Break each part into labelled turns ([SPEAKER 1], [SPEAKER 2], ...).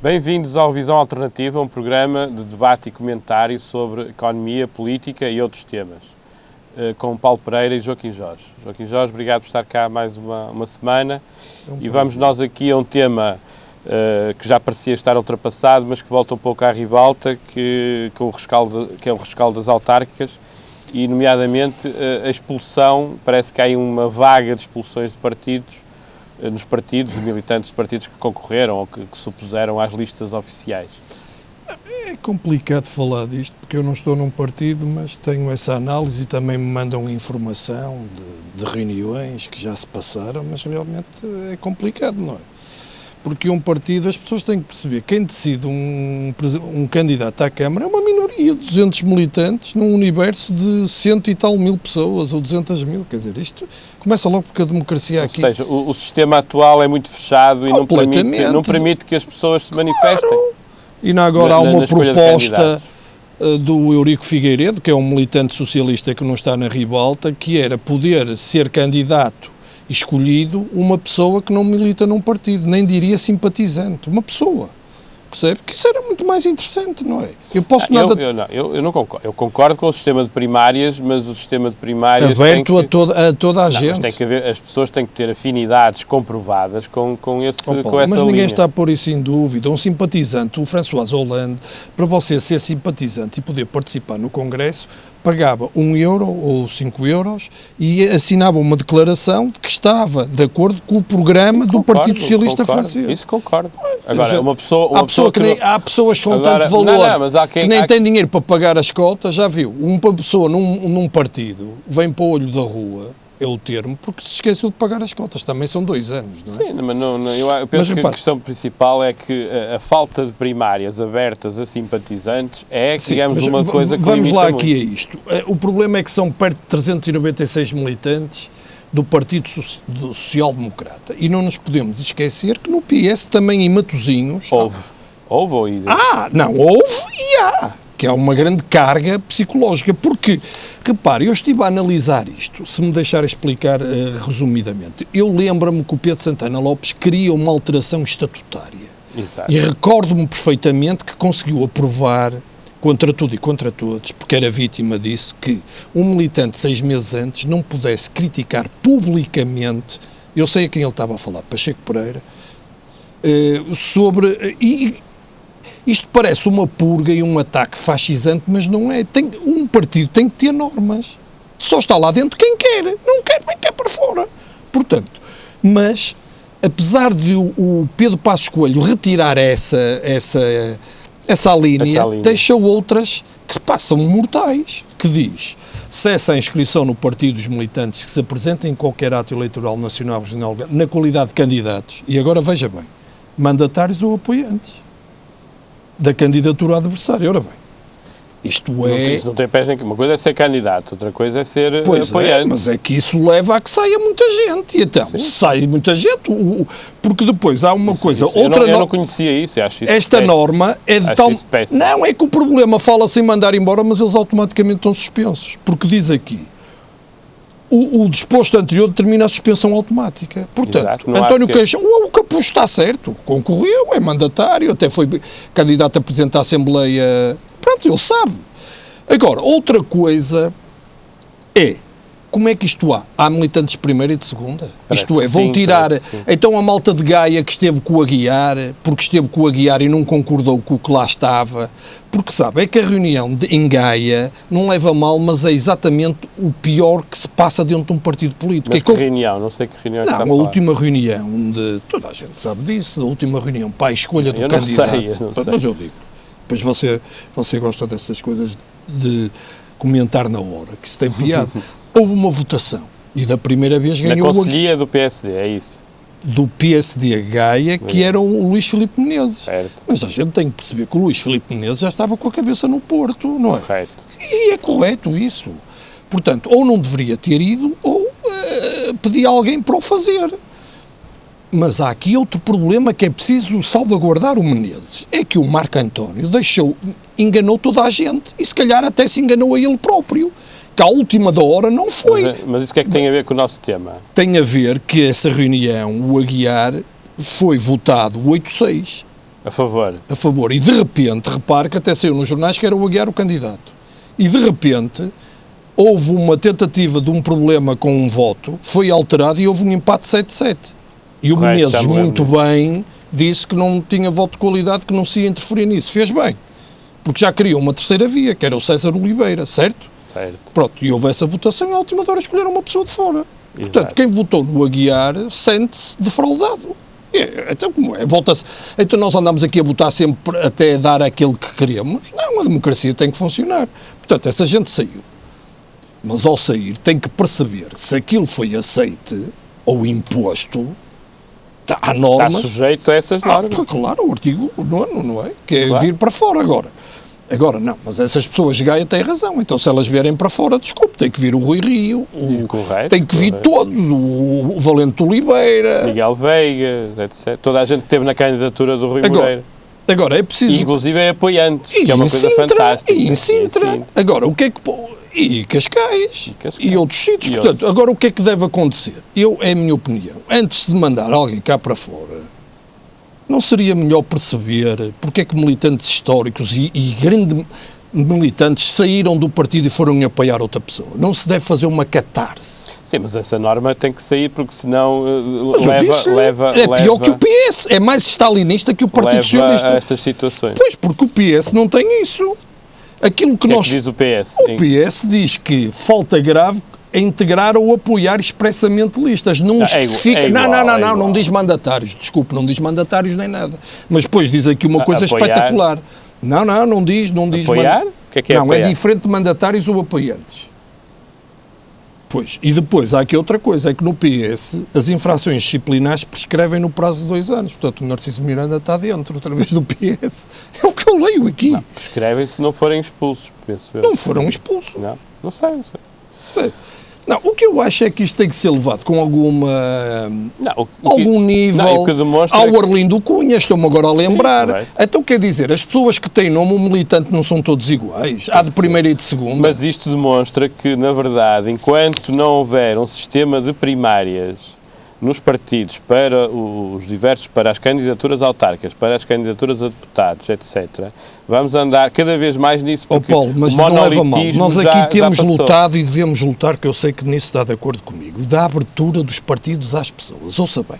[SPEAKER 1] Bem-vindos ao Visão Alternativa, um programa de debate e comentário sobre economia, política e outros temas, com Paulo Pereira e Joaquim Jorge. Joaquim Jorge, obrigado por estar cá mais uma semana. E vamos nós aqui a um tema que já parecia estar ultrapassado, mas que volta um pouco à ribalta, que é o rescaldo das autárquicas, e nomeadamente a expulsão. Parece que há aí uma vaga de expulsões de partidos, nos partidos, de militantes de partidos que concorreram ou que se opuseram às listas oficiais.
[SPEAKER 2] É complicado falar disto, porque eu não estou num partido, mas tenho essa análise e também me mandam informação de reuniões que já se passaram, mas realmente é complicado, não é? Porque um partido, as pessoas têm que perceber, quem decide um candidato à Câmara é uma minoria de 200 militantes num universo de 100 e tal mil pessoas, ou 200 mil, quer dizer, isto começa logo porque a democracia aqui...
[SPEAKER 1] Ou seja, o sistema atual é muito fechado e não permite que as pessoas se manifestem.
[SPEAKER 2] Claro. E agora há uma proposta do Eurico Figueiredo, que é um militante socialista que não está na ribalta, que era poder ser candidato escolhido uma pessoa que não milita num partido, nem diria simpatizante, uma pessoa, percebe? Que isso era muito mais interessante, não é?
[SPEAKER 1] Eu não concordo. Eu concordo com o sistema de primárias, mas o sistema de primárias
[SPEAKER 2] aberto a toda a gente.
[SPEAKER 1] Mas as pessoas têm que ter afinidades comprovadas com essa
[SPEAKER 2] mas ninguém
[SPEAKER 1] linha.
[SPEAKER 2] está a pôr isso em dúvida. Um simpatizante, o François Hollande, para você ser simpatizante e poder participar no Congresso, pagava 1 euro ou 5 euros e assinava uma declaração de que estava de acordo com o programa do Partido Socialista francês.
[SPEAKER 1] Isso concordo. Agora,
[SPEAKER 2] há pessoas com tanto valor que nem têm dinheiro para pagar as cotas, já viu? Uma pessoa num partido vem para o olho da rua, é o termo, porque se esqueceu de pagar as cotas. Também são 2 anos, não é?
[SPEAKER 1] Sim, mas eu penso que a questão principal é que a falta de primárias abertas a simpatizantes é, digamos, uma coisa que
[SPEAKER 2] vamos lá
[SPEAKER 1] muito.
[SPEAKER 2] Aqui a isto. O problema é que são perto de 396 militantes do Partido Social Democrata. E não nos podemos esquecer que no PS também em Matosinhos...
[SPEAKER 1] Houve ou ainda?
[SPEAKER 2] Houve e há. Que é uma grande carga psicológica, porque, repare, eu estive a analisar isto, se me deixar explicar resumidamente. Eu lembro-me que o Pedro Santana Lopes queria uma alteração estatutária.
[SPEAKER 1] Exato.
[SPEAKER 2] E recordo-me perfeitamente que conseguiu aprovar, contra tudo e contra todos, porque era vítima disso, que um militante 6 meses antes não pudesse criticar publicamente, eu sei a quem ele estava a falar, Pacheco Pereira, isto parece uma purga e um ataque fascisante, mas não é. Um partido tem que ter normas. Só está lá dentro quem quer. Não quer, nem quer para fora. Portanto, mas, apesar de o Pedro Passos Coelho retirar essa linha, deixa outras que passam mortais, que diz: cessa a inscrição no partido dos militantes que se apresentem em qualquer ato eleitoral nacional, regional, na qualidade de candidatos, e agora veja bem, mandatários ou apoiantes da candidatura adversária. Ora bem, isto é...
[SPEAKER 1] Não tem pés nem... Uma coisa é ser candidato, outra coisa é ser apoiante.
[SPEAKER 2] Mas é que isso leva a que saia muita gente. E então, se sai muita gente, porque depois há uma coisa...
[SPEAKER 1] Eu não conhecia isso, acho isso
[SPEAKER 2] esta
[SPEAKER 1] péssimo.
[SPEAKER 2] Norma é de tal... Não, é que o problema fala-se em mandar embora, mas eles automaticamente estão suspensos. Porque diz aqui, o disposto anterior determina a suspensão automática. Portanto, António Queixo, o Capuz está certo, concorreu, é mandatário, até foi candidato a presidente da Assembleia, pronto, ele sabe. Agora, outra coisa é, como é que isto há? Há militantes de primeira e de segunda? Isto é, vão tirar, então a malta de Gaia que esteve com o Aguiar, porque esteve com o Aguiar e não concordou com o que lá estava, porque sabe, é que a reunião em Gaia não leva a mal, mas é exatamente o pior que se passa dentro de um partido político.
[SPEAKER 1] Mas que reunião? Não sei que reunião é que está a falar.
[SPEAKER 2] A última reunião, toda a gente sabe disso, a última reunião para a escolha do candidato.
[SPEAKER 1] Eu não sei.
[SPEAKER 2] Mas eu digo, depois você gosta dessas coisas de comentar na hora, que isso tem piada. Houve uma votação e da primeira vez ganhou...
[SPEAKER 1] Na Conselhia do PSD, é isso?
[SPEAKER 2] Do PSD Gaia, que era o Luís Filipe Menezes.
[SPEAKER 1] Certo.
[SPEAKER 2] Mas a gente tem que perceber que o Luís Filipe Menezes já estava com a cabeça no Porto, não é?
[SPEAKER 1] Correto.
[SPEAKER 2] E é correto isso. Portanto, ou não deveria ter ido, ou pedir a alguém para o fazer. Mas há aqui outro problema que é preciso salvaguardar o Menezes. É que o Marco António enganou toda a gente e se calhar até se enganou a ele próprio. Que à última da hora não foi.
[SPEAKER 1] Mas isso o que é que tem a ver com o nosso tema?
[SPEAKER 2] Tem a ver que essa reunião, o Aguiar, foi votado 8-6
[SPEAKER 1] A favor.
[SPEAKER 2] A favor. E de repente, repare que até saiu nos jornais que era o Aguiar o candidato. E de repente houve uma tentativa de um problema com um voto, foi alterado e houve um empate 7-7. E o Menezes, muito bem, disse que não tinha voto de qualidade, que não se ia interferir nisso. Fez bem. Porque já criou uma terceira via, que era o César Oliveira, certo?
[SPEAKER 1] Certo.
[SPEAKER 2] Pronto, e houve essa votação e à última hora escolheram uma pessoa de fora.
[SPEAKER 1] Exato.
[SPEAKER 2] Portanto, quem votou no Aguiar sente-se defraudado. Então, como é? Então nós andamos aqui a votar sempre até dar aquilo que queremos? Não, a democracia tem que funcionar. Portanto, essa gente saiu. Mas ao sair tem que perceber se aquilo foi aceite ou imposto, há normas...
[SPEAKER 1] Está sujeito a essas normas.
[SPEAKER 2] Claro, o artigo 9, não é? Que é
[SPEAKER 1] claro.
[SPEAKER 2] Vir para fora agora. Agora não, mas essas pessoas de Gaia têm razão, então se elas vierem para fora, desculpe, tem que vir o Rui Rio, tem que vir todos, o Valente Oliveira,
[SPEAKER 1] Miguel Veiga, etc. Toda a gente que esteve na candidatura do Rui Moreira.
[SPEAKER 2] Agora é preciso...
[SPEAKER 1] Inclusive é apoiante, que é uma coisa fantástica.
[SPEAKER 2] E em Sintra. Agora, o que é que... E Cascais. E outros sítios. Portanto, agora o que é que deve acontecer? É a minha opinião. Antes de mandar alguém cá para fora, não seria melhor perceber porque é que militantes históricos e grandes militantes saíram do partido e foram apoiar outra pessoa? Não se deve fazer uma catarse.
[SPEAKER 1] Sim, mas essa norma tem que sair porque senão leva
[SPEAKER 2] pior que o PS. É mais stalinista que o Partido Socialista.
[SPEAKER 1] A estas situações.
[SPEAKER 2] Pois, porque o PS não tem isso. Aquilo que nós...
[SPEAKER 1] que diz o PS?
[SPEAKER 2] O PS diz que falta grave é integrar ou apoiar expressamente listas. Não especifica... Não diz mandatários. Desculpe, não diz mandatários nem nada. Mas depois diz aqui uma coisa espetacular. Não diz.
[SPEAKER 1] Apoiar? O que é que é apoiar?
[SPEAKER 2] Não, é diferente de mandatários ou apoiantes. Pois, e depois há aqui outra coisa, é que no PS as infrações disciplinares prescrevem no prazo de 2 anos. Portanto, o Narciso Miranda está dentro, outra vez do PS. É o que eu leio aqui.
[SPEAKER 1] Não, prescrevem se não forem expulsos, penso eu.
[SPEAKER 2] Não foram expulsos.
[SPEAKER 1] Não sei.
[SPEAKER 2] Não, o que eu acho é que isto tem que ser levado com algum nível ao Arlindo Cunha, estou-me agora a lembrar. Sim, então quer dizer, as pessoas que têm nome, o militante não são todos iguais. Há de primeira e de segunda.
[SPEAKER 1] Mas isto demonstra que, na verdade, enquanto não houver um sistema de primárias nos partidos para para as candidaturas autárquicas, para as candidaturas a deputados, etc., vamos andar cada vez mais nisso, porque
[SPEAKER 2] Paulo, mas
[SPEAKER 1] o
[SPEAKER 2] não leva mal. Nós aqui temos
[SPEAKER 1] já
[SPEAKER 2] lutado e devemos lutar, que eu sei que nisso está de acordo comigo, da abertura dos partidos às pessoas. Ouça bem,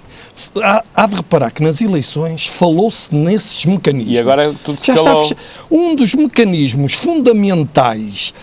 [SPEAKER 2] há de reparar que nas eleições falou-se nesses mecanismos.
[SPEAKER 1] E agora tudo se
[SPEAKER 2] Um dos mecanismos fundamentais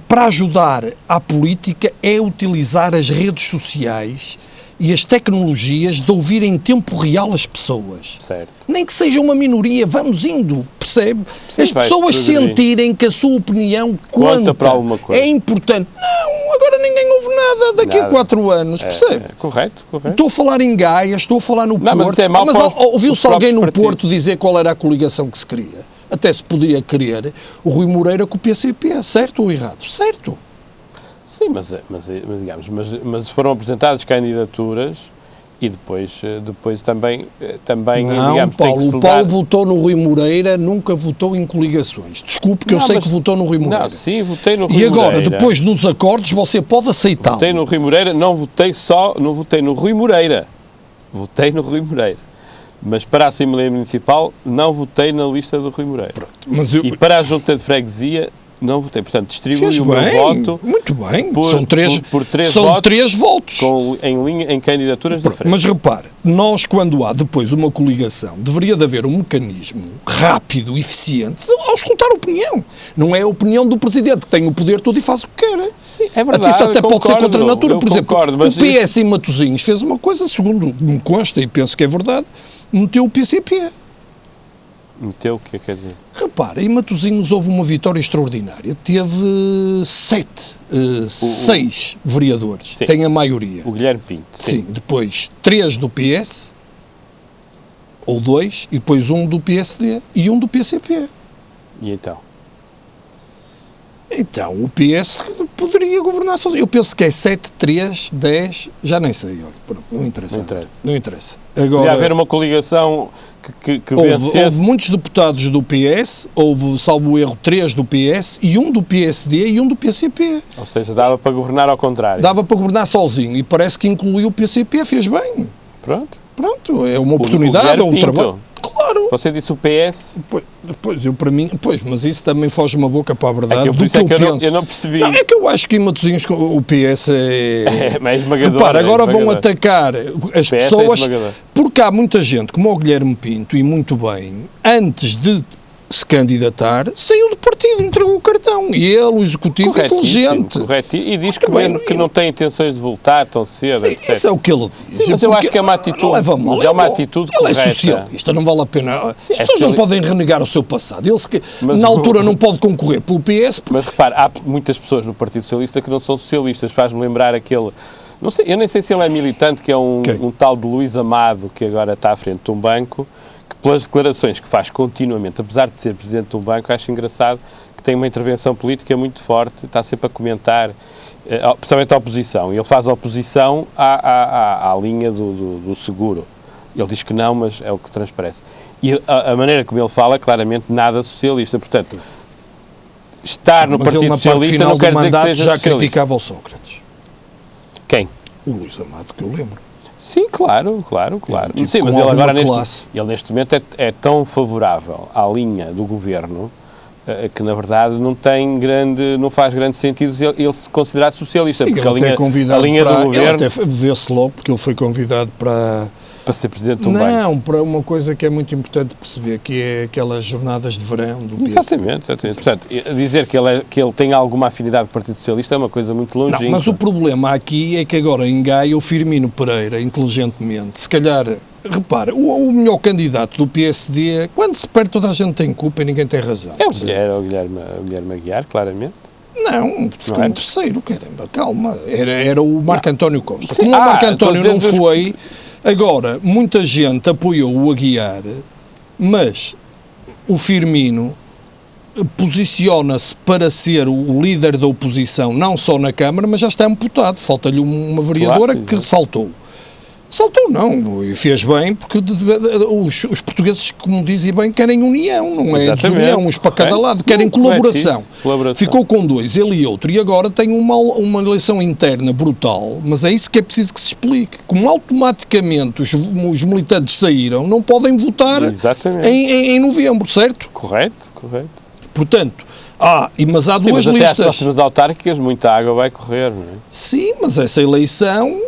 [SPEAKER 2] para ajudar à política é utilizar as redes sociais e as tecnologias de ouvir em tempo real as pessoas.
[SPEAKER 1] Certo.
[SPEAKER 2] Nem que seja uma minoria, vamos indo, percebe?
[SPEAKER 1] Sim,
[SPEAKER 2] as pessoas sentirem que a sua opinião conta
[SPEAKER 1] para alguma coisa.
[SPEAKER 2] É importante. Não, agora ninguém ouve nada daqui a 4 anos, percebe?
[SPEAKER 1] Correto.
[SPEAKER 2] Estou a falar em Gaia, estou a falar no Porto.
[SPEAKER 1] Mas isso é mau
[SPEAKER 2] ouviu-se alguém no Porto dizer qual era a coligação que se queria? Até se podia querer o Rui Moreira com o PCP, certo ou errado? Certo.
[SPEAKER 1] Sim, mas foram apresentadas candidaturas e depois também
[SPEAKER 2] não,
[SPEAKER 1] digamos,
[SPEAKER 2] Paulo,
[SPEAKER 1] tem que se
[SPEAKER 2] o Paulo votou no Rui Moreira, nunca votou em coligações. Desculpe que eu sei que votou no Rui Moreira.
[SPEAKER 1] Não, sim, votei no Rui Moreira.
[SPEAKER 2] E agora, depois nos acordos, você pode aceitá-lo.
[SPEAKER 1] Votei no Rui Moreira, não votei no Rui Moreira. Votei no Rui Moreira. Mas para a Assembleia Municipal não votei na lista do Rui Moreira.
[SPEAKER 2] Pronto,
[SPEAKER 1] e para a Junta de Freguesia não votei, portanto, distribuí o meu voto.
[SPEAKER 2] Muito bem,
[SPEAKER 1] são três votos em candidaturas diferentes.
[SPEAKER 2] Mas repare, nós quando há depois uma coligação, deveria de haver um mecanismo rápido, eficiente, ao escutar a opinião. Não é a opinião do Presidente, que tem o poder todo e faz o que quer.
[SPEAKER 1] Sim, é verdade.
[SPEAKER 2] Isso até pode ser contra a natura. Por exemplo, o PS em Matosinhos fez uma coisa, segundo me consta, e penso que é verdade, meteu o PCP.
[SPEAKER 1] Meteu o que quer dizer?
[SPEAKER 2] Repara, em Matosinhos houve uma vitória extraordinária. Teve 6 vereadores.
[SPEAKER 1] Sim.
[SPEAKER 2] Tem a maioria.
[SPEAKER 1] O Guilherme Pinto.
[SPEAKER 2] Sim. Depois 3 do PS, ou 2, e depois 1 do PSD e 1 do PCP.
[SPEAKER 1] E então?
[SPEAKER 2] Então, o PS poderia governar sozinho. Eu penso que é 7, 3, 10, já nem sei. Olha, não interessa. Não interessa. Agora,
[SPEAKER 1] podia haver uma coligação que vencesse.
[SPEAKER 2] Houve muitos deputados do PS, houve, salvo erro, 3 do PS e 1 do PSD e 1 do PCP.
[SPEAKER 1] Ou seja, dava para governar ao contrário.
[SPEAKER 2] Dava para governar sozinho e parece que incluiu o PCP, fez bem.
[SPEAKER 1] Pronto,
[SPEAKER 2] é uma oportunidade, é um trabalho. Claro.
[SPEAKER 1] Você disse o PS.
[SPEAKER 2] Pois, eu para mim, mas isso também foge uma boca para a verdade.
[SPEAKER 1] É que eu não percebi.
[SPEAKER 2] Não, é que eu acho que em Matosinhos o PS
[SPEAKER 1] é mais esmagador.
[SPEAKER 2] Repara, agora vão atacar as pessoas, porque há muita gente, como o Guilherme Pinto, e muito bem, antes de se candidatar, saiu do partido, entregou o cartão. E ele, o executivo, inteligente.
[SPEAKER 1] Correto. E diz que não tem intenções de voltar tão cedo.
[SPEAKER 2] Sim, isso é o que ele diz.
[SPEAKER 1] Sim, mas eu acho que é uma atitude. Não leva mal, é uma atitude correta.
[SPEAKER 2] Ele é socialista, não vale a pena. Sim, as pessoas não podem renegar o seu passado. Ele, na altura, não pode concorrer pelo PS.
[SPEAKER 1] Mas repare, há muitas pessoas no Partido Socialista que não são socialistas. Faz-me lembrar aquele. Não sei, eu nem sei se ele é militante, que é um tal de Luís Amado, que agora está à frente de um banco, que pelas declarações que faz continuamente, apesar de ser presidente de um banco, acho engraçado que tem uma intervenção política muito forte, está sempre a comentar, principalmente a oposição. E ele faz a oposição à linha do seguro. Ele diz que não, mas é o que transparece. E a maneira como ele fala, claramente, nada socialista. Portanto, estar no Partido Socialista não quer dizer que seja
[SPEAKER 2] já criticava o Sócrates.
[SPEAKER 1] Quem?
[SPEAKER 2] O Luís Amado, que eu lembro.
[SPEAKER 1] Sim, claro.
[SPEAKER 2] Tipo,
[SPEAKER 1] sim, mas ele agora neste momento é tão favorável à linha do governo que na verdade não faz grande sentido ele se considerar socialista.
[SPEAKER 2] Sim,
[SPEAKER 1] porque
[SPEAKER 2] a linha do governo... Ele até vê-se logo, porque ele foi convidado para
[SPEAKER 1] ser presidente do banco.
[SPEAKER 2] Não, para uma coisa que é muito importante perceber, que é aquelas jornadas de verão do PS.
[SPEAKER 1] Exatamente. Portanto, dizer que ele tem alguma afinidade com o Partido Socialista é uma coisa muito longínqua.
[SPEAKER 2] Não, mas o problema aqui é que agora engaia o Firmino Pereira, inteligentemente. Se calhar, repara, o melhor candidato do PSD, quando se perde toda a gente tem culpa e ninguém tem razão.
[SPEAKER 1] Era o Guilherme Aguiar, claramente.
[SPEAKER 2] Não, ficou em terceiro, caramba, calma. Era o Marco António Costa.
[SPEAKER 1] Sim,
[SPEAKER 2] como o Marco António não foi... Agora, muita gente apoiou o Aguiar, mas o Firmino posiciona-se para ser o líder da oposição, não só na Câmara, mas já está amputado. Falta-lhe uma vereadora que saltou. Saltou não, e fez bem, porque os portugueses, como dizem bem, querem união, não é desunião, uns para cada lado, querem colaboração. Ficou com dois, ele e outro, e agora tem uma eleição interna brutal, mas é isso que é preciso que se explique. Como automaticamente os militantes saíram, não podem votar em novembro, certo?
[SPEAKER 1] Correto.
[SPEAKER 2] Portanto, mas há duas listas.
[SPEAKER 1] Até às próximas autárquicas muita água vai correr, não é?
[SPEAKER 2] Sim, mas essa eleição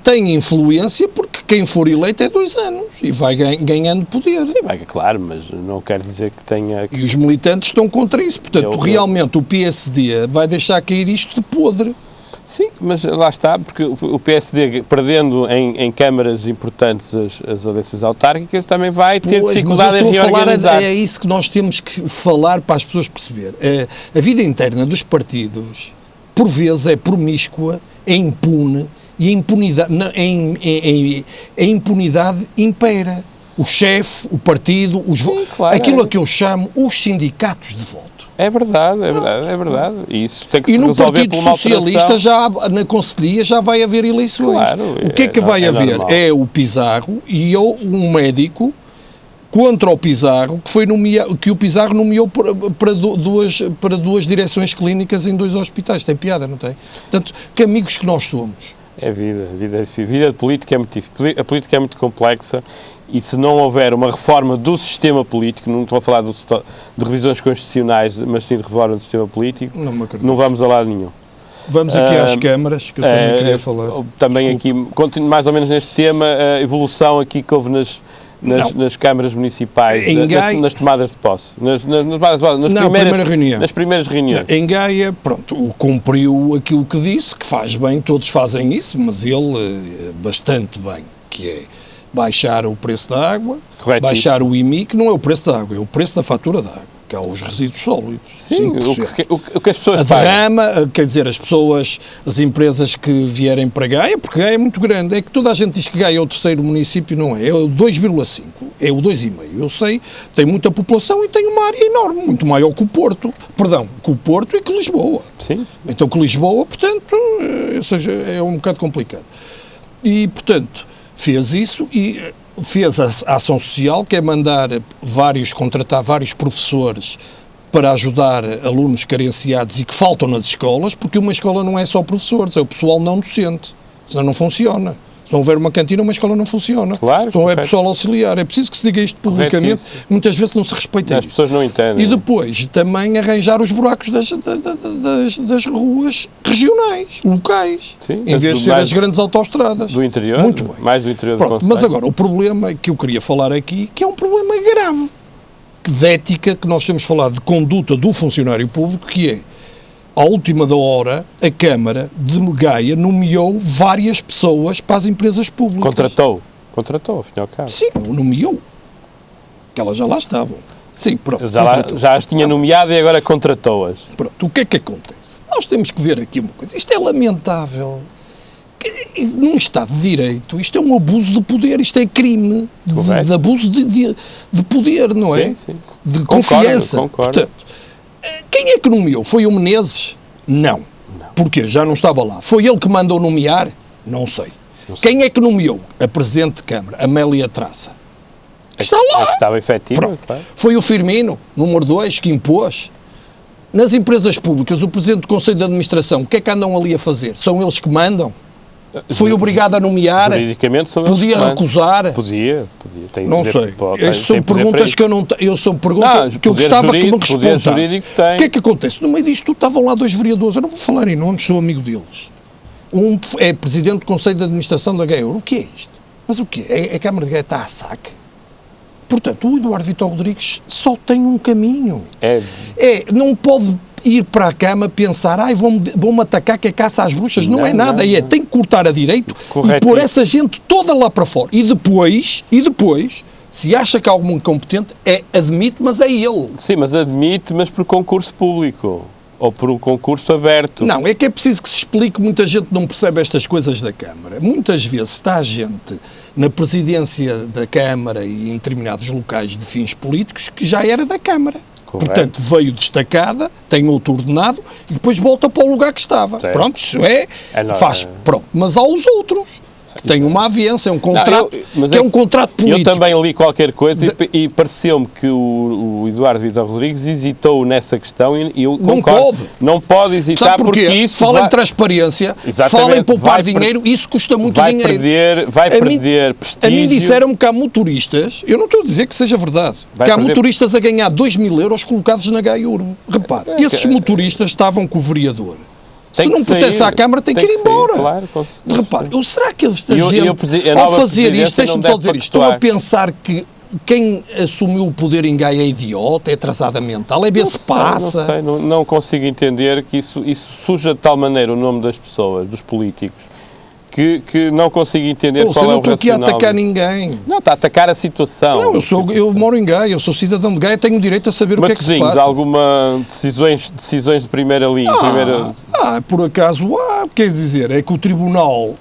[SPEAKER 2] tem influência porque quem for eleito é 2 anos e vai ganhando poder.
[SPEAKER 1] Sim, claro, mas não quer dizer que tenha...
[SPEAKER 2] E os militantes estão contra isso. Portanto, realmente o PSD vai deixar cair isto de podre.
[SPEAKER 1] Sim, mas lá está, porque o PSD, perdendo em câmaras importantes as eleições autárquicas, também vai ter dificuldade em reorganizar-se.
[SPEAKER 2] É isso que nós temos que falar para as pessoas perceber. A vida interna dos partidos, por vezes, é promíscua, é impune, e a impunidade impera. O chefe, o partido, aquilo a que eu chamo os sindicatos de voto.
[SPEAKER 1] É verdade. E isso tem que se resolver por uma alteração.
[SPEAKER 2] E no Partido Socialista, na Conselhia, já vai haver eleições.
[SPEAKER 1] Claro,
[SPEAKER 2] o que é que vai haver? Normal. É o Pizarro e um médico contra o Pizarro, que o Pizarro nomeou para duas direções clínicas em 2 hospitais. Tem piada, não tem? Portanto, que amigos que nós somos.
[SPEAKER 1] É vida de política é muito difícil. A política é muito complexa e se não houver uma reforma do sistema político, não estou a falar de revisões constitucionais, mas sim de reforma do sistema político, não vamos a lado nenhum.
[SPEAKER 2] Vamos aqui às câmaras, que eu também queria falar.
[SPEAKER 1] Também Desculpa. Aqui, continuo mais ou menos neste tema, a evolução aqui que houve nas câmaras municipais, nas tomadas de posse, nas primeiras reuniões.
[SPEAKER 2] Em Gaia, pronto, cumpriu aquilo que disse, que faz bem, todos fazem isso, mas ele bastante bem, que é baixar o preço da água, baixar o IMI, que não é o preço da água, é o preço da fatura da água, que é os resíduos sólidos.
[SPEAKER 1] Sim, o que as pessoas
[SPEAKER 2] fazem. A derrama, quer dizer, as empresas que vierem para Gaia, porque Gaia é muito grande, é que toda a gente diz que Gaia é o 3º município, não é o 2,5, é o 2,5. Eu sei, tem muita população e tem uma área enorme, muito maior que o Porto. Perdão, que o Porto e que Lisboa.
[SPEAKER 1] Sim.
[SPEAKER 2] Então que Lisboa, portanto, é um bocado complicado. E, portanto, fez isso e fez a ação social, que é contratar vários professores para ajudar alunos carenciados e que faltam nas escolas, porque uma escola não é só professores, é o pessoal não docente, senão não funciona. Se não houver uma cantina, uma escola não funciona.
[SPEAKER 1] Claro,
[SPEAKER 2] se não houver pessoal auxiliar. É preciso que se diga isto publicamente. Muitas vezes não se respeita
[SPEAKER 1] isso. As pessoas não entendem.
[SPEAKER 2] E depois também arranjar os buracos das ruas regionais, locais,
[SPEAKER 1] sim,
[SPEAKER 2] em vez de ser as grandes autoestradas.
[SPEAKER 1] Do interior?
[SPEAKER 2] Muito bem.
[SPEAKER 1] Mais do interior
[SPEAKER 2] Pronto,
[SPEAKER 1] do concelho.
[SPEAKER 2] mas agora, o problema que eu queria falar aqui, que é um problema grave, de ética, que nós temos falado de conduta do funcionário público, que é, à última da hora, a Câmara de Gaia nomeou várias pessoas para as empresas públicas.
[SPEAKER 1] Contratou, afinal e ao cabo.
[SPEAKER 2] Sim, nomeou. Que elas já lá estavam. Sim, pronto.
[SPEAKER 1] Já as tinha nomeado e agora contratou-as.
[SPEAKER 2] Pronto, o que é que acontece? Nós temos que ver aqui uma coisa. Isto é lamentável. Num Estado de Direito, isto é um abuso de poder, isto é crime de abuso de poder, não é?
[SPEAKER 1] Sim.
[SPEAKER 2] De confiança.
[SPEAKER 1] Concordo.
[SPEAKER 2] Portanto, quem é que nomeou? Foi o Menezes? Não. Porquê? Já não estava lá. Foi ele que mandou nomear? Não sei. Quem é que nomeou? A Presidente de Câmara, Amélia Traça. Está lá.
[SPEAKER 1] Estava efetivo. Claro.
[SPEAKER 2] Foi o Firmino, número 2, que impôs. Nas empresas públicas, o Presidente do Conselho de Administração, o que é que andam ali a fazer? São eles que mandam? Foi obrigado a nomear?
[SPEAKER 1] Juridicamente são eles
[SPEAKER 2] Podia recusar?
[SPEAKER 1] Podia.
[SPEAKER 2] Não sei. Essas são perguntas que eu não tenho. São perguntas que eu gostava que me respondesse. O que é que acontece? No meio disto estavam lá 2 vereadores, eu não vou falar em nomes, sou amigo deles. Um é Presidente do Conselho de Administração da Gaia. O que é isto? Mas o quê? A Câmara de Gaia está a saque? Portanto, o Eduardo Vitor Rodrigues só tem um caminho. Não pode ir para a cama pensar, vão-me atacar que é caça às bruxas. Não é nada. Tem que cortar a direito e pôr essa gente toda lá para fora. E depois, se acha que há algum incompetente, admite, mas é ele.
[SPEAKER 1] Sim, mas admite, mas por concurso público. Ou por um concurso aberto.
[SPEAKER 2] Não, é que é preciso que se explique, muita gente não percebe estas coisas da Câmara. Muitas vezes está a gente na presidência da Câmara e em determinados locais de fins políticos que já era da Câmara. Correto. Portanto, veio destacada, tem outro ordenado e depois volta para o lugar que estava. Certo. Pronto, isso pronto. Mas há os outros que têm uma aviança, é um contrato, é um contrato político.
[SPEAKER 1] Eu também li qualquer coisa e pareceu-me que o Eduardo Vitor Rodrigues hesitou nessa questão e eu concordo. Não pode hesitar porque isso...
[SPEAKER 2] Fala em transparência, fala em poupar dinheiro, isso custa muito dinheiro.
[SPEAKER 1] Vai perder prestígio.
[SPEAKER 2] A mim disseram-me que há motoristas, eu não estou a dizer que seja verdade, que há motoristas a ganhar 2.000 euros colocados na Gaiuro. Repare, esses motoristas estavam com o vereador. Se não pertence à Câmara, tem que ir embora. Claro, repare, será que esta gente, ao fazer isto, deixa-me só dizer isto, estão a pensar que quem assumiu o poder em Gaia é idiota, é atrasada mental, é bem se passa?
[SPEAKER 1] Não consigo entender que isso suja de tal maneira o nome das pessoas, dos políticos, que não consigo entender qual é o racional. Eu não estou aqui a atacar ninguém. Não, está a atacar a situação.
[SPEAKER 2] Não, eu moro em Gaia, eu sou cidadão de Gaia, tenho o direito a saber o que é que se passa.
[SPEAKER 1] Alguma decisões de primeira linha?
[SPEAKER 2] Por acaso há, quer dizer, é que o Tribunal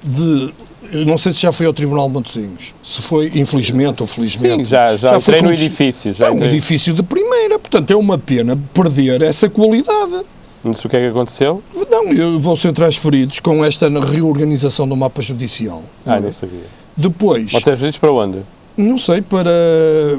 [SPEAKER 2] eu não sei se já foi ao Tribunal de Matosinhos, se foi, infelizmente ou felizmente.
[SPEAKER 1] Sim, já entrei no edifício.
[SPEAKER 2] Um edifício de primeira, portanto é uma pena perder essa qualidade.
[SPEAKER 1] Mas o que é que aconteceu?
[SPEAKER 2] Não, vão ser transferidos com esta reorganização do mapa judicial.
[SPEAKER 1] Não sabia.
[SPEAKER 2] Depois...
[SPEAKER 1] Vão transferidos para onde?
[SPEAKER 2] Não sei,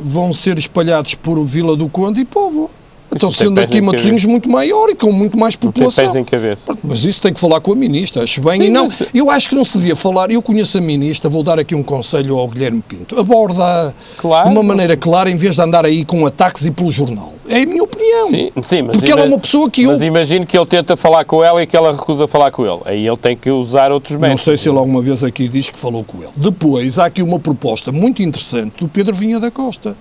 [SPEAKER 2] vão ser espalhados por Vila do Conde e Póvoa. Então, sendo aqui Matosinhos muito maior e com muito mais população.
[SPEAKER 1] Não tem pés em cabeça.
[SPEAKER 2] Mas isso tem que falar com a Ministra, acho bem. Sim, eu acho que não se devia falar, eu conheço a Ministra, vou dar aqui um conselho ao Guilherme Pinto, aborda de uma maneira clara, em vez de andar aí com ataques e pelo jornal. É a minha opinião.
[SPEAKER 1] Sim, mas
[SPEAKER 2] porque ela é uma pessoa que...
[SPEAKER 1] Mas imagino que ele tenta falar com ela e que ela recusa falar com ele. Aí ele tem que usar outros métodos.
[SPEAKER 2] Não sei se ele alguma vez aqui diz que falou com ele. Depois, há aqui uma proposta muito interessante do Pedro Vinha da Costa,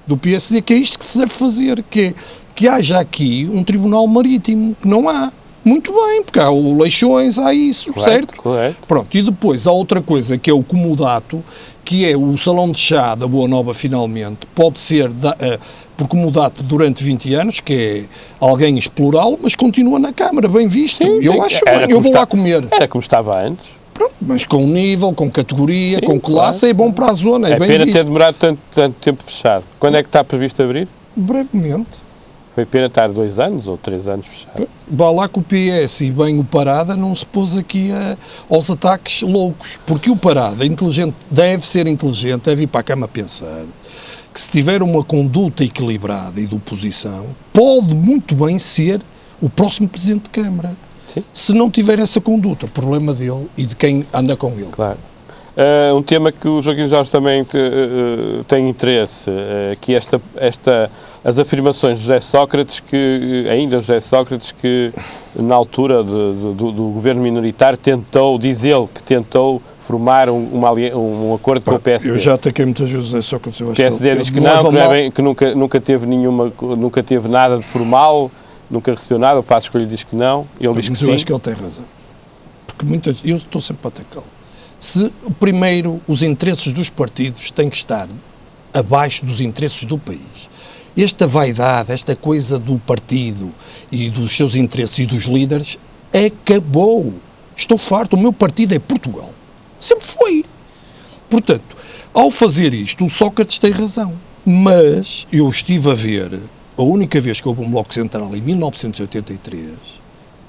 [SPEAKER 2] do PSD, que é isto que se deve fazer, que haja aqui um tribunal marítimo, que não há. Muito bem, porque há o Leixões, há isso, certo?
[SPEAKER 1] Correto.
[SPEAKER 2] Pronto, e depois há outra coisa, que é o comodato, que é o salão de chá da Boa Nova, finalmente, pode ser por comodato durante 20 anos, que é alguém explorá-lo, mas continua na Câmara, bem visto. Sim, eu acho bem, eu vou lá comer.
[SPEAKER 1] Era como estava antes.
[SPEAKER 2] Pronto, mas com nível, com categoria, com classe, é bom para a zona, é bem
[SPEAKER 1] pena
[SPEAKER 2] visto.
[SPEAKER 1] Ter demorado tanto tempo fechado. Quando é que está previsto abrir?
[SPEAKER 2] Brevemente.
[SPEAKER 1] Foi pena estar 2 anos ou 3 anos fechado.
[SPEAKER 2] Vá lá que o PS e bem o Parada não se pôs aqui aos ataques loucos, porque o Parada deve ser inteligente, deve ir para a cama pensar que se tiver uma conduta equilibrada e de oposição, pode muito bem ser o próximo Presidente de Câmara.
[SPEAKER 1] Sim.
[SPEAKER 2] Se não tiver essa conduta, problema dele e de quem anda com ele.
[SPEAKER 1] Claro. Um tema que o Joaquim Jorge também tem interesse, que as afirmações de José Sócrates, que na altura do governo minoritário diz ele que tentou formar um acordo com o PSD.
[SPEAKER 2] Eu já ataquei muitas vezes José Sócrates.
[SPEAKER 1] O PSD diz que não, que nunca teve nada de formal, nunca recebeu nada, o Passos Coelho diz que não, ele diz que sim.
[SPEAKER 2] Eu acho que ele tem razão. Porque eu estou sempre para atacá-lo. Se, primeiro, os interesses dos partidos têm que estar abaixo dos interesses do país. Esta vaidade, esta coisa do partido e dos seus interesses e dos líderes, acabou. Estou farto. O meu partido é Portugal. Sempre foi. Portanto, ao fazer isto, o Sócrates tem razão. Mas eu estive a ver, a única vez que houve um Bloco Central, em 1983,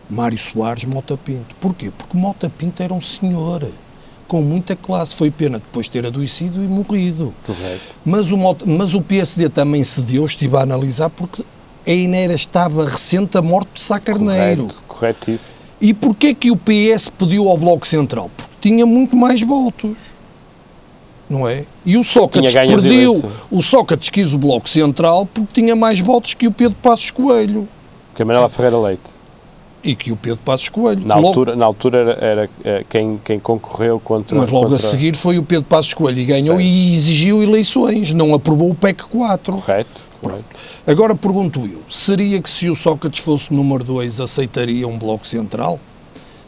[SPEAKER 2] Mário Soares Mota Pinto. Porquê? Porque Mota Pinto era um senhor com muita classe. Foi pena depois ter adoecido e morrido.
[SPEAKER 1] Correto.
[SPEAKER 2] Mas o PSD também cedeu, estive a analisar, porque a Inera estava recente a morte de Sá Carneiro.
[SPEAKER 1] Correto isso.
[SPEAKER 2] E porquê que o PS pediu ao Bloco Central? Porque tinha muito mais votos. Não é? E o Sócrates perdeu. O Sócrates quis o Bloco Central porque tinha mais votos que o Pedro Passos Coelho.
[SPEAKER 1] Que a Manuela Ferreira Leite.
[SPEAKER 2] E que o Pedro Passos Coelho.
[SPEAKER 1] Na altura era quem concorreu contra...
[SPEAKER 2] Mas logo a seguir foi o Pedro Passos Coelho e ganhou. Certo. E exigiu eleições, não aprovou o PEC 4.
[SPEAKER 1] Correto.
[SPEAKER 2] Agora pergunto eu, seria que se o Sócrates fosse número 2 aceitaria um Bloco Central?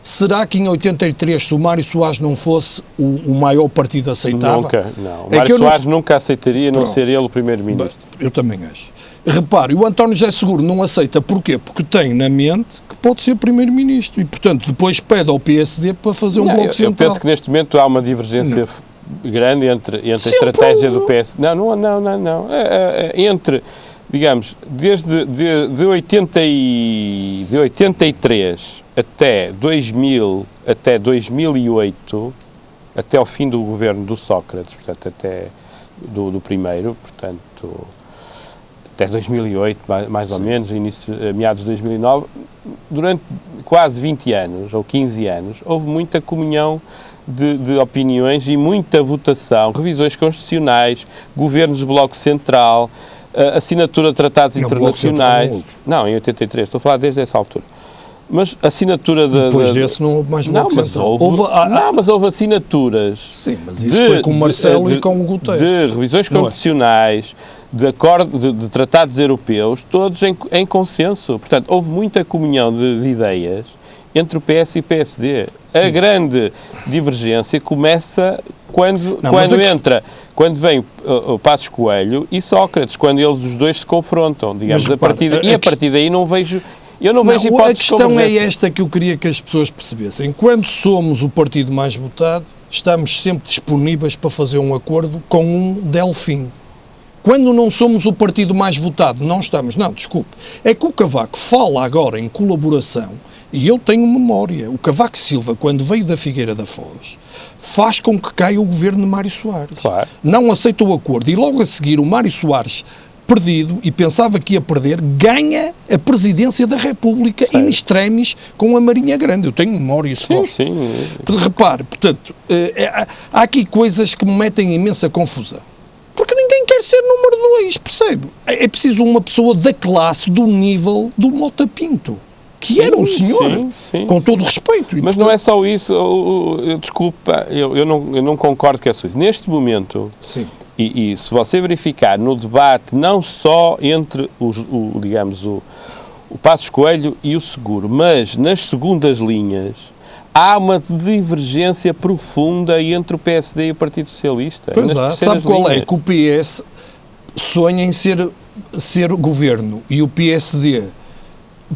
[SPEAKER 2] Será que em 83, se o Mário Soares não fosse o maior partido aceitava?
[SPEAKER 1] Nunca, não. O Mário Soares nunca aceitaria, não ser ele o primeiro-ministro.
[SPEAKER 2] Eu também acho. Repare, o António José Seguro não aceita, porquê? Porque tem na mente que pode ser primeiro-ministro e, portanto, depois pede ao PSD para fazer um Bloco Central.
[SPEAKER 1] Eu penso que neste momento há uma divergência grande entre a estratégia do PSD. Não. Entre, digamos, de 83 até 2000, até 2008, até ao fim do governo do Sócrates, portanto, até do primeiro, portanto, até 2008, mais ou menos, meados de 2009, durante quase 20 anos, ou 15 anos, houve muita comunhão de opiniões e muita votação, revisões constitucionais, governos de Bloco Central, assinatura de tratados internacionais. Não, em 83, estou a falar desde essa altura. Mas assinatura
[SPEAKER 2] depois desse não houve mais Bloco Central.
[SPEAKER 1] Mas houve assinaturas.
[SPEAKER 2] Sim, mas isso foi com o Marcelo e com o Guterres.
[SPEAKER 1] De revisões constitucionais, de tratados europeus, todos em consenso. Portanto, houve muita comunhão de ideias entre o PS e o PSD. Sim. A grande divergência começa quando vem o Passos Coelho e Sócrates, quando eles os dois se confrontam, digamos, a partir daí não vejo... Eu não vejo hipóteses.
[SPEAKER 2] A questão é esta que eu queria que as pessoas percebessem. Quando somos o partido mais votado, estamos sempre disponíveis para fazer um acordo com um Delfim. Quando não somos o partido mais votado, não estamos. Não, desculpe. É que o Cavaco fala agora em colaboração, e eu tenho memória. O Cavaco Silva, quando veio da Figueira da Foz, faz com que caia o governo de Mário Soares.
[SPEAKER 1] Claro.
[SPEAKER 2] Não aceita o acordo. E logo a seguir o Mário Soares, perdido e pensava que ia perder, ganha a presidência da República in extremis com a Marinha Grande. Eu tenho memória isso.
[SPEAKER 1] Sim.
[SPEAKER 2] Repare, portanto, há aqui coisas que me metem imensa confusão. Porque ninguém quer ser número 2, percebe? É preciso uma pessoa da classe, do nível do Mota Pinto, que era um senhor, com todo o respeito.
[SPEAKER 1] Mas não é só isso, desculpa, eu não concordo com isso. Neste momento...
[SPEAKER 2] Sim.
[SPEAKER 1] E se você verificar no debate, não só entre o Passos Coelho e o Seguro, mas nas segundas linhas, há uma divergência profunda entre o PSD e o Partido Socialista.
[SPEAKER 2] Pois é, sabe qual é? Que o PS sonha em ser governo e o PSD,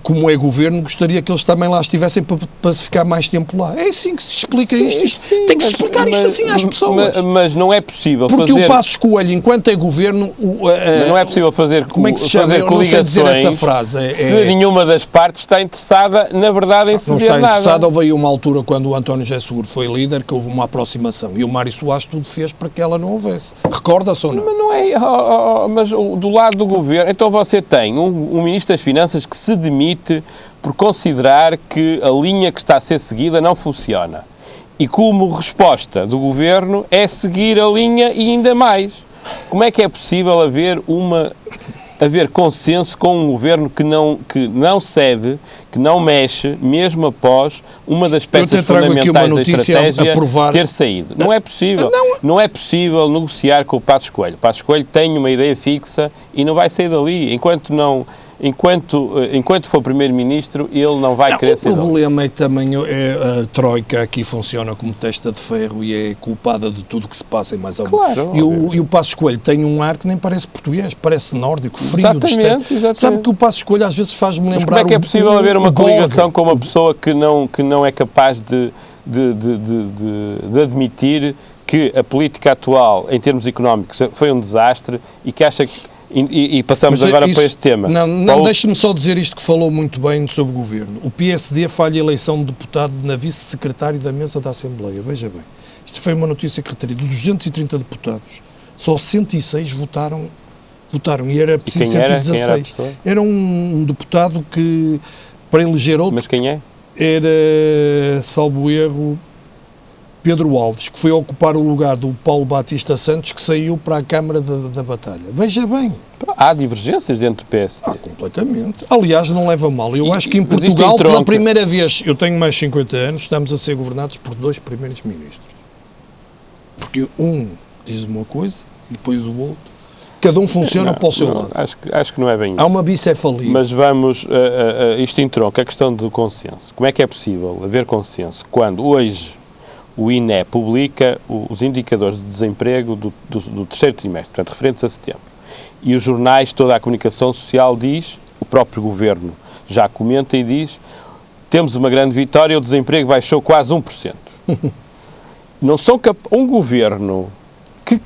[SPEAKER 2] como é governo, gostaria que eles também lá estivessem para se ficar mais tempo lá. É assim que se explica isto. Sim, tem que se explicar isto assim às pessoas.
[SPEAKER 1] Mas não é possível
[SPEAKER 2] porque o Passos Coelho, enquanto é governo...
[SPEAKER 1] mas não é possível fazer
[SPEAKER 2] como é que se chama? Eu não sei dizer essa frase.
[SPEAKER 1] Se nenhuma das partes está interessada, na verdade, em ceder nada.
[SPEAKER 2] Não está interessada. Houve aí uma altura, quando o António José Seguro foi líder, que houve uma aproximação. E o Mário Soares tudo fez para que ela não houvesse. Recorda-se ou não?
[SPEAKER 1] Mas não é... mas do lado do governo... Então você tem um Ministro das Finanças que se demite por considerar que a linha que está a ser seguida não funciona. E como resposta do Governo é seguir a linha e ainda mais. Como é que é possível haver consenso com um Governo que não cede, que não mexe, mesmo após uma das peças fundamentais da estratégia ter saído? Não é possível. Não é possível negociar com o Passos Coelho. O Passos Coelho tem uma ideia fixa e não vai sair dali. Enquanto for Primeiro-Ministro, ele não vai querer sair dali.
[SPEAKER 2] O problema é que também a Troika aqui funciona como testa de ferro e é culpada de tudo que se passa em mais algum.
[SPEAKER 1] Claro.
[SPEAKER 2] E o Passos Coelho tem um ar que nem parece português, parece nórdico, frio,
[SPEAKER 1] exatamente.
[SPEAKER 2] Sabe que o Passos Coelho às vezes faz-me lembrar. Mas
[SPEAKER 1] como é que é possível haver uma coligação com uma pessoa que não é capaz de admitir que a política atual, em termos económicos, foi um desastre e que acha que. E passamos agora para este tema.
[SPEAKER 2] Não, deixe-me só dizer isto que falou muito bem sobre o Governo. O PSD falha a eleição de deputado na vice-secretário da mesa da Assembleia. Veja bem, isto foi uma notícia que retirei. Dos 230 deputados, só 106 votaram e era preciso 116. Era um deputado que, para eleger outro...
[SPEAKER 1] Mas quem é?
[SPEAKER 2] Era, salvo erro, Pedro Alves, que foi ocupar o lugar do Paulo Batista Santos, que saiu para a Câmara da Batalha. Veja bem.
[SPEAKER 1] Há divergências dentro do PSD.
[SPEAKER 2] Completamente. Aliás, não leva mal. Eu acho que em Portugal, pela primeira vez, eu tenho mais de 50 anos, estamos a ser governados por 2 primeiros ministros. Porque um diz uma coisa e depois o outro. Cada um funciona para o seu lado.
[SPEAKER 1] Acho que não é bem isso.
[SPEAKER 2] Há uma bicefalia.
[SPEAKER 1] Mas vamos, isto entronca a questão do consenso. Como é que é possível haver consenso quando hoje o INE publica os indicadores de desemprego do terceiro trimestre, portanto, referentes a setembro. E os jornais, toda a comunicação social diz, o próprio Governo já comenta e diz, temos uma grande vitória, o desemprego baixou quase 1%. Um Governo que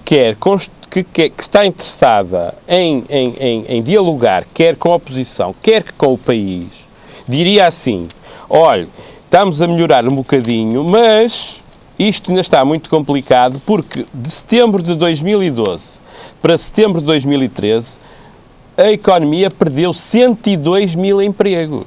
[SPEAKER 1] está interessada em dialogar, quer com a oposição, quer com o país, diria assim, olha, estamos a melhorar um bocadinho, mas isto ainda está muito complicado porque de setembro de 2012 para setembro de 2013 a economia perdeu 102 mil empregos.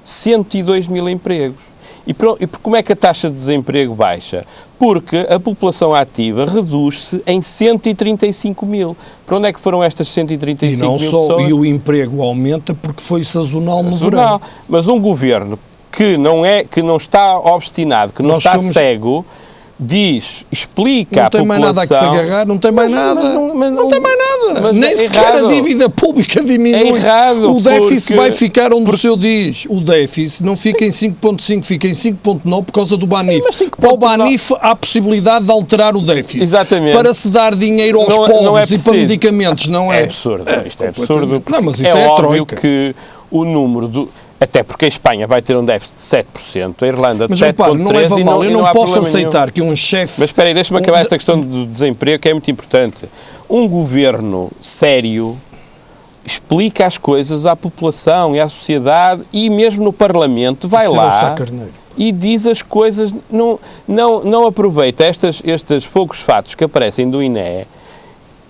[SPEAKER 1] 102 mil empregos. E como é que a taxa de desemprego baixa? Porque a população ativa reduz-se em 135 mil. Para onde é que foram estas 135 mil pessoas?
[SPEAKER 2] E o emprego aumenta porque foi sazonal no verão.
[SPEAKER 1] Mas um governo que não está obstinado, que não está cego, explica à população... Não
[SPEAKER 2] tem mais nada a que se agarrar, não tem mais nada. Não tem mais nada. Nem sequer a dívida pública diminui.
[SPEAKER 1] É errado.
[SPEAKER 2] O déficit vai ficar onde o senhor diz. O déficit não fica em 5,5, fica em 5,9 por causa do Banif. Para o Banif há a possibilidade de alterar o déficit.
[SPEAKER 1] Exatamente.
[SPEAKER 2] Para se dar dinheiro aos pobres e para medicamentos, não é?
[SPEAKER 1] É absurdo. Isto é absurdo.
[SPEAKER 2] Não, mas isso é
[SPEAKER 1] óbvio que o número até porque a Espanha vai ter um déficit de 7%, a Irlanda de 7,3%. Mas repare,
[SPEAKER 2] não leva mal, eu não posso aceitar que um chefe...
[SPEAKER 1] Mas espera aí, deixa-me acabar esta questão do desemprego, que é muito importante. Um governo sério explica as coisas à população e à sociedade e mesmo no Parlamento vai lá e diz as coisas, não aproveita estes fogos fatos que aparecem do INE.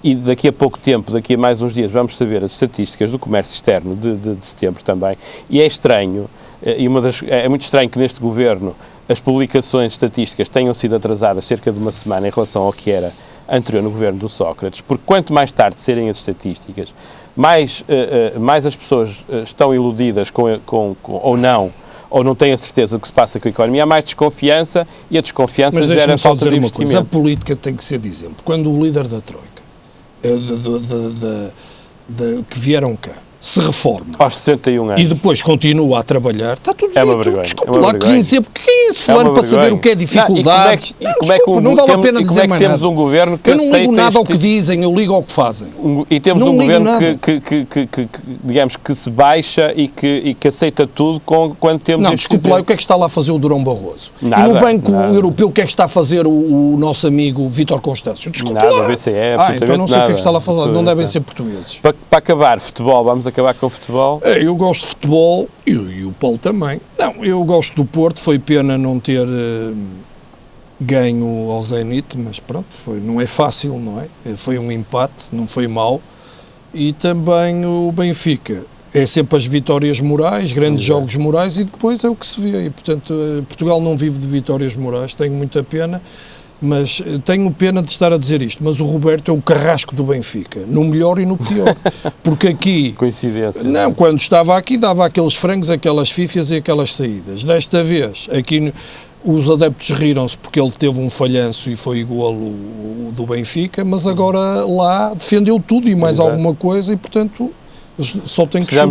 [SPEAKER 1] E daqui a pouco tempo, daqui a mais uns dias, vamos saber as estatísticas do comércio externo de setembro também. E é estranho, é muito estranho que neste governo as publicações estatísticas tenham sido atrasadas cerca de uma semana em relação ao que era anterior no governo do Sócrates, porque quanto mais tarde serem as estatísticas, mais as pessoas estão iludidas ou não têm a certeza do que se passa com a economia, há mais desconfiança e a desconfiança gera falta de investimento.
[SPEAKER 2] A política tem que ser de exemplo. Quando o líder da Troika que vieram cá se reforma
[SPEAKER 1] aos 61 anos
[SPEAKER 2] e depois continua a trabalhar, está tudo
[SPEAKER 1] uma vergonha.
[SPEAKER 2] Desculpe lá, quem é esse fulano para saber o que é dificuldades?
[SPEAKER 1] Não vale a pena dizer mais nada. Temos um governo que
[SPEAKER 2] eu não ligo nada ao que dizem, eu ligo ao que fazem.
[SPEAKER 1] E temos um governo que digamos, que se baixa e que aceita tudo quando temos...
[SPEAKER 2] Não, desculpe lá, o que é que está lá a fazer o Durão Barroso?
[SPEAKER 1] Nada,
[SPEAKER 2] e no Banco Europeu, o que é que está a fazer o nosso amigo Vítor Constâncio? Desculpe
[SPEAKER 1] lá.
[SPEAKER 2] O
[SPEAKER 1] BCE,
[SPEAKER 2] então não sei o que é que está lá a fazer, não devem ser portugueses.
[SPEAKER 1] Para acabar, futebol, vamos acabar com o futebol?
[SPEAKER 2] Eu gosto de futebol e o Paulo também. Não, eu gosto do Porto, foi pena não ter ganho ao Zenit, mas pronto, não é fácil, não é? Foi um empate, não foi mau. E também o Benfica, é sempre as vitórias morais, grandes jogos morais, e depois é o que se vê. E, portanto, Portugal não vive de vitórias morais, tenho muita pena, mas tenho pena de estar a dizer isto, mas o Roberto é o carrasco do Benfica, no melhor e no pior, porque aqui...
[SPEAKER 1] Coincidência.
[SPEAKER 2] Não, quando estava aqui dava aqueles frangos, aquelas fífias e aquelas saídas. Desta vez, aqui os adeptos riram-se porque ele teve um falhanço e foi golo do Benfica, mas agora lá defendeu tudo e mais alguma coisa e, portanto, só tem que chorar.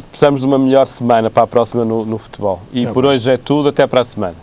[SPEAKER 1] Precisamos de uma melhor semana para a próxima no futebol. E por hoje é tudo, até para a semana.